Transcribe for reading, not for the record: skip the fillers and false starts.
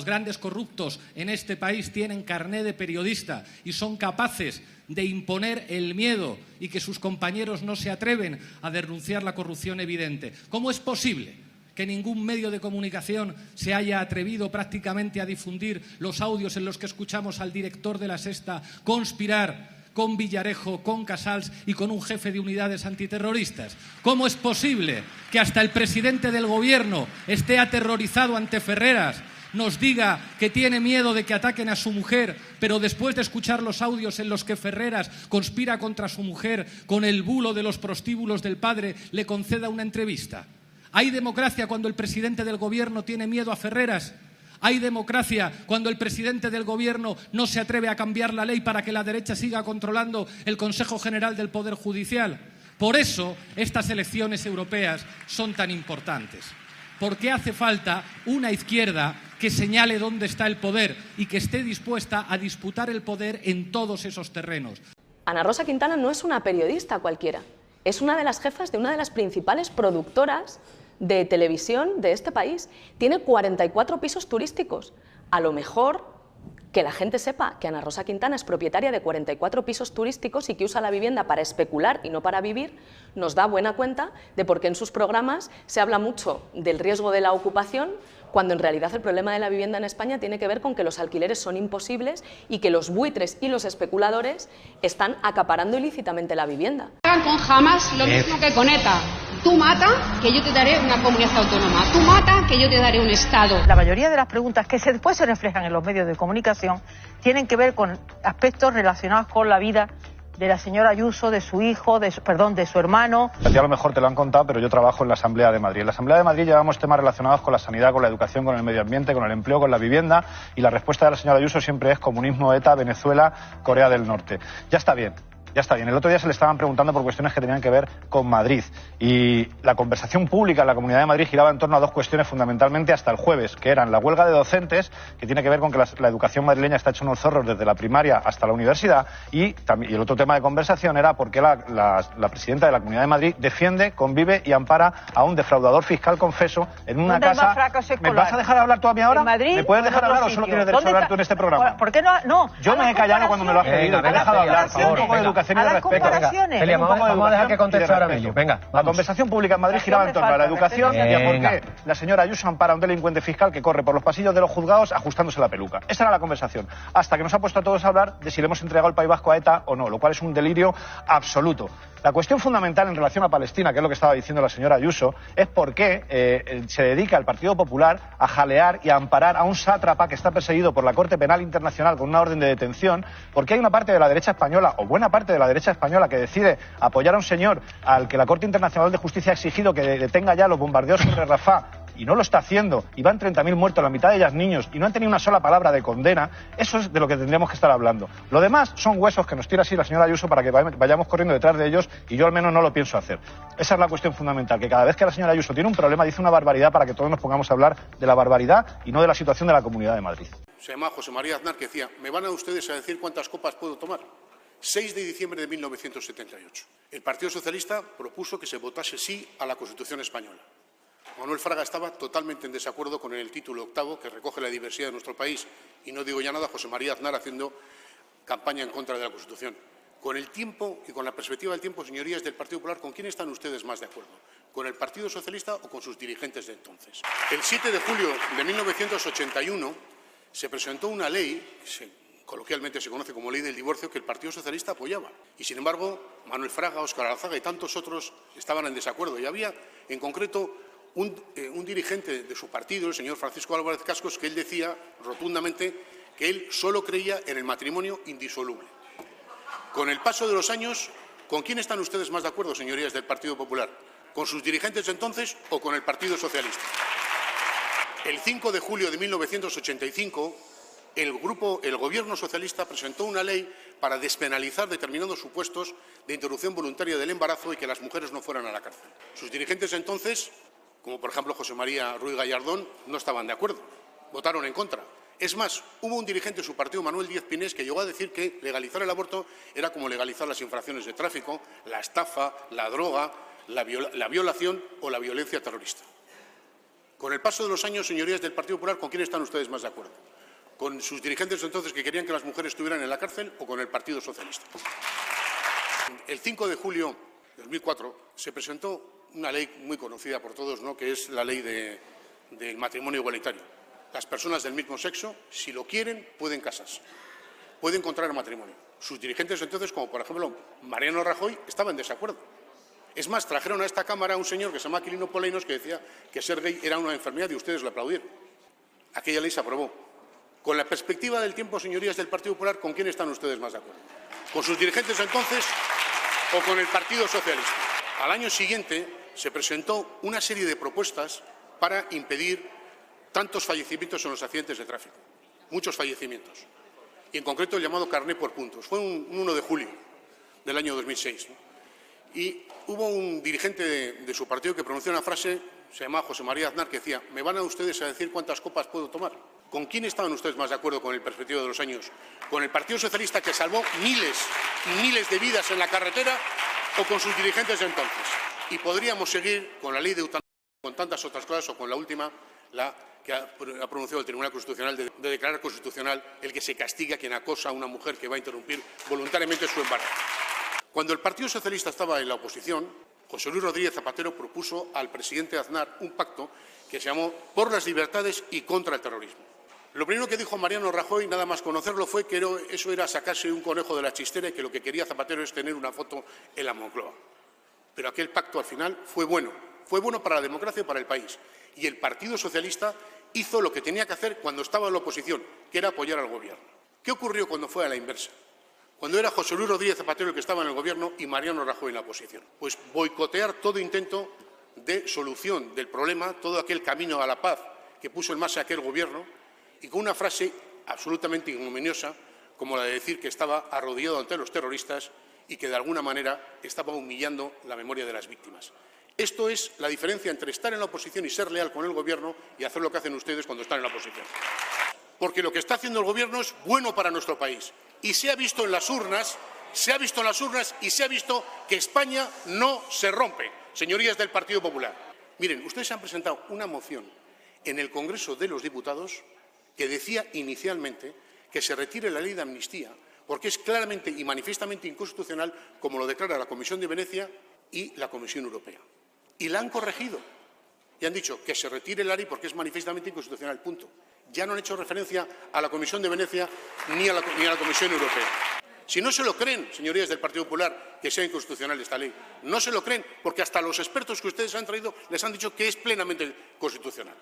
grandes corruptos en este país tienen carné de periodista y son capaces de imponer el miedo y que sus compañeros no se atreven a denunciar la corrupción evidente. ¿Cómo es posible que ningún medio de comunicación se haya atrevido prácticamente a difundir los audios en los que escuchamos al director de La Sexta conspirar con Villarejo, con Casals y con un jefe de unidades antiterroristas? ¿Cómo es posible que hasta el presidente del Gobierno esté aterrorizado ante Ferreras, nos diga que tiene miedo de que ataquen a su mujer, pero después de escuchar los audios en los que Ferreras conspira contra su mujer con el bulo de los prostíbulos del padre, le conceda una entrevista? ¿Hay democracia cuando el presidente del Gobierno tiene miedo a Ferreras? ¿Hay democracia cuando el presidente del Gobierno no se atreve a cambiar la ley para que la derecha siga controlando el Consejo General del Poder Judicial? Por eso estas elecciones europeas son tan importantes. Porque hace falta una izquierda que señale dónde está el poder y que esté dispuesta a disputar el poder en todos esos terrenos. Ana Rosa Quintana no es una periodista cualquiera, es una de las jefas de una de las principales productoras de televisión de este país. Tiene 44 pisos turísticos. A lo mejor que la gente sepa que Ana Rosa Quintana es propietaria de 44 pisos turísticos y que usa la vivienda para especular y no para vivir, nos da buena cuenta de por qué en sus programas se habla mucho del riesgo de la ocupación, cuando en realidad el problema de la vivienda en España tiene que ver con que los alquileres son imposibles y que los buitres y los especuladores están acaparando ilícitamente la vivienda. Con Hamas lo mismo que con ETA. Tú mata, que yo te daré una comunidad autónoma. Tú mata, que yo te daré un Estado. La mayoría de las preguntas que después se reflejan en los medios de comunicación tienen que ver con aspectos relacionados con la vida de la señora Ayuso, de su hijo, de su hermano. A ti a lo mejor te lo han contado, pero yo trabajo en la Asamblea de Madrid. En la Asamblea de Madrid llevamos temas relacionados con la sanidad, con la educación, con el medio ambiente, con el empleo, con la vivienda, y la respuesta de la señora Ayuso siempre es comunismo, ETA, Venezuela, Corea del Norte. Ya está bien. Ya está bien. El otro día se le estaban preguntando por cuestiones que tenían que ver con Madrid. Y la conversación pública en la Comunidad de Madrid giraba en torno a dos cuestiones fundamentalmente hasta el jueves, que eran la huelga de docentes, que tiene que ver con que la educación madrileña está hecha unos zorros desde la primaria hasta la universidad, y el otro tema de conversación era por qué la presidenta de la Comunidad de Madrid defiende, convive y ampara a un defraudador fiscal confeso en una casa. ¿Me vas a dejar hablar tú a mí ahora? ¿Me puedes dejar hablar o solo tienes derecho a hablar tú en este programa? ¿Por qué no? No. Yo me he callado cuando me lo has pedido. Te he dejado hablar. Un poco de educación y de respeto. Celia, vamos a dejar que conteste ahora mismo. Venga, la conversación pública en Madrid giraba en torno a la educación y a por qué la señora Ayuso ampara a un delincuente fiscal que corre por los pasillos de los juzgados ajustándose la peluca. Esa era la conversación. Hasta que nos ha puesto a todos a habbar de si le hemos entregado el País Vasco a ETA o no, lo cual es un delirio absoluto. La cuestión fundamental en relación a Palestina, que es lo que estaba diciendo la señora Ayuso, es por qué se dedica el Partido Popular a jalear y a amparar a un sátrapa que está perseguido por la Corte Penal Internacional con una orden de detención, porque hay una parte de la derecha española, o buena parte de la derecha española, que decide apoyar a un señor al que la Corte Internacional de Justicia ha exigido que detenga ya los bombardeos sobre Rafah, y no lo está haciendo, y van 30.000 muertos, la mitad de ellas niños, y no han tenido una sola palabra de condena. Eso es de lo que tendríamos que estar hablando. Lo demás son huesos que nos tira así la señora Ayuso para que vayamos corriendo detrás de ellos, y yo al menos no lo pienso hacer. Esa es la cuestión fundamental, que cada vez que la señora Ayuso tiene un problema dice una barbaridad para que todos nos pongamos a hablar de la barbaridad y no de la situación de la Comunidad de Madrid. Se llama José María Aznar, que decía: ¿me van a ustedes a decir cuántas copas puedo tomar? 6 de diciembre de 1978. El Partido Socialista propuso que se votase sí a la Constitución española. Manuel Fraga estaba totalmente en desacuerdo con el título octavo, que recoge la diversidad de nuestro país, y no digo ya nada, José María Aznar haciendo campaña en contra de la Constitución. Con el tiempo y con la perspectiva del tiempo, señorías del Partido Popular, ¿con quién están ustedes más de acuerdo? ¿Con el Partido Socialista o con sus dirigentes de entonces? El 7 de julio de 1981 se presentó una ley, coloquialmente se conoce como Ley del Divorcio, que el Partido Socialista apoyaba. Y, sin embargo, Manuel Fraga, Óscar Alzaga y tantos otros estaban en desacuerdo. Y había, en concreto, un dirigente de su partido, el señor Francisco Álvarez Cascos, que él decía rotundamente que él solo creía en el matrimonio indisoluble. Con el paso de los años, ¿con quién están ustedes más de acuerdo, señorías del Partido Popular? ¿Con sus dirigentes de entonces o con el Partido Socialista? El 5 de julio de 1985, el Gobierno socialista presentó una ley para despenalizar determinados supuestos de interrupción voluntaria del embarazo y que las mujeres no fueran a la cárcel. Sus dirigentes entonces, como por ejemplo José María Ruiz Gallardón, no estaban de acuerdo, votaron en contra. Es más, hubo un dirigente de su partido, Manuel Díez Pinés, que llegó a decir que legalizar el aborto era como legalizar las infracciones de tráfico, la estafa, la droga, la violación o la violencia terrorista. Con el paso de los años, señorías del Partido Popular, ¿con quién están ustedes más de acuerdo? ¿Con sus dirigentes entonces que querían que las mujeres estuvieran en la cárcel o con el Partido Socialista? El 5 de julio de 2004 se presentó una ley muy conocida por todos, ¿no?, que es la ley del matrimonio igualitario. Las personas del mismo sexo, si lo quieren, pueden casarse, pueden contraer matrimonio. Sus dirigentes entonces, como por ejemplo Mariano Rajoy, estaban en desacuerdo. Es más, trajeron a esta Cámara a un señor que se llama Quirino Polainos, que decía que ser gay era una enfermedad y ustedes lo aplaudieron. Aquella ley se aprobó. Con la perspectiva del tiempo, señorías del Partido Popular, ¿con quién están ustedes más de acuerdo? ¿Con sus dirigentes entonces o con el Partido Socialista? Al año siguiente se presentó una serie de propuestas para impedir tantos fallecimientos en los accidentes de tráfico, muchos fallecimientos, y en concreto el llamado carné por puntos. Fue un 1 de julio del año 2006, ¿no? Y hubo un dirigente de su partido que pronunció una frase, se llamaba José María Aznar, que decía: ¿me van a ustedes a decir cuántas copas puedo tomar? ¿Con quién estaban ustedes más de acuerdo con el perspectivo de los años? ¿Con el Partido Socialista, que salvó miles y miles de vidas en la carretera, o con sus dirigentes de entonces? Y podríamos seguir con la ley de eutanasia, con tantas otras cosas, o con la última, la que ha pronunciado el Tribunal Constitucional, de declarar constitucional el que se castiga a quien acosa a una mujer que va a interrumpir voluntariamente su embarazo. Cuando el Partido Socialista estaba en la oposición, José Luis Rodríguez Zapatero propuso al presidente Aznar un pacto que se llamó Por las libertades y contra el terrorismo. Lo primero que dijo Mariano Rajoy, nada más conocerlo, fue que eso era sacarse un conejo de la chistera y que lo que quería Zapatero es tener una foto en la Moncloa. Pero aquel pacto al final fue bueno para la democracia y para el país. Y el Partido Socialista hizo lo que tenía que hacer cuando estaba en la oposición, que era apoyar al Gobierno. ¿Qué ocurrió cuando fue a la inversa? Cuando era José Luis Rodríguez Zapatero el que estaba en el Gobierno y Mariano Rajoy en la oposición. Pues boicotear todo intento de solución del problema, todo aquel camino a la paz que puso en marcha aquel Gobierno, y con una frase absolutamente ignominiosa, como la de decir que estaba arrodillado ante los terroristas y que de alguna manera estaba humillando la memoria de las víctimas. Esto es la diferencia entre estar en la oposición y ser leal con el Gobierno y hacer lo que hacen ustedes cuando están en la oposición. Porque lo que está haciendo el Gobierno es bueno para nuestro país. Y se ha visto en las urnas, y se ha visto que España no se rompe, señorías del Partido Popular. Miren, ustedes han presentado una moción en el Congreso de los Diputados que decía inicialmente que se retire la ley de amnistía porque es claramente y manifiestamente inconstitucional, como lo declara la Comisión de Venecia y la Comisión Europea. Y la han corregido y han dicho que se retire la ley porque es manifiestamente inconstitucional, punto. Ya no han hecho referencia a la Comisión de Venecia ni a la Comisión Europea. Si no se lo creen, señorías del Partido Popular, que sea inconstitucional esta ley, no se lo creen, porque hasta los expertos que ustedes han traído les han dicho que es plenamente constitucional.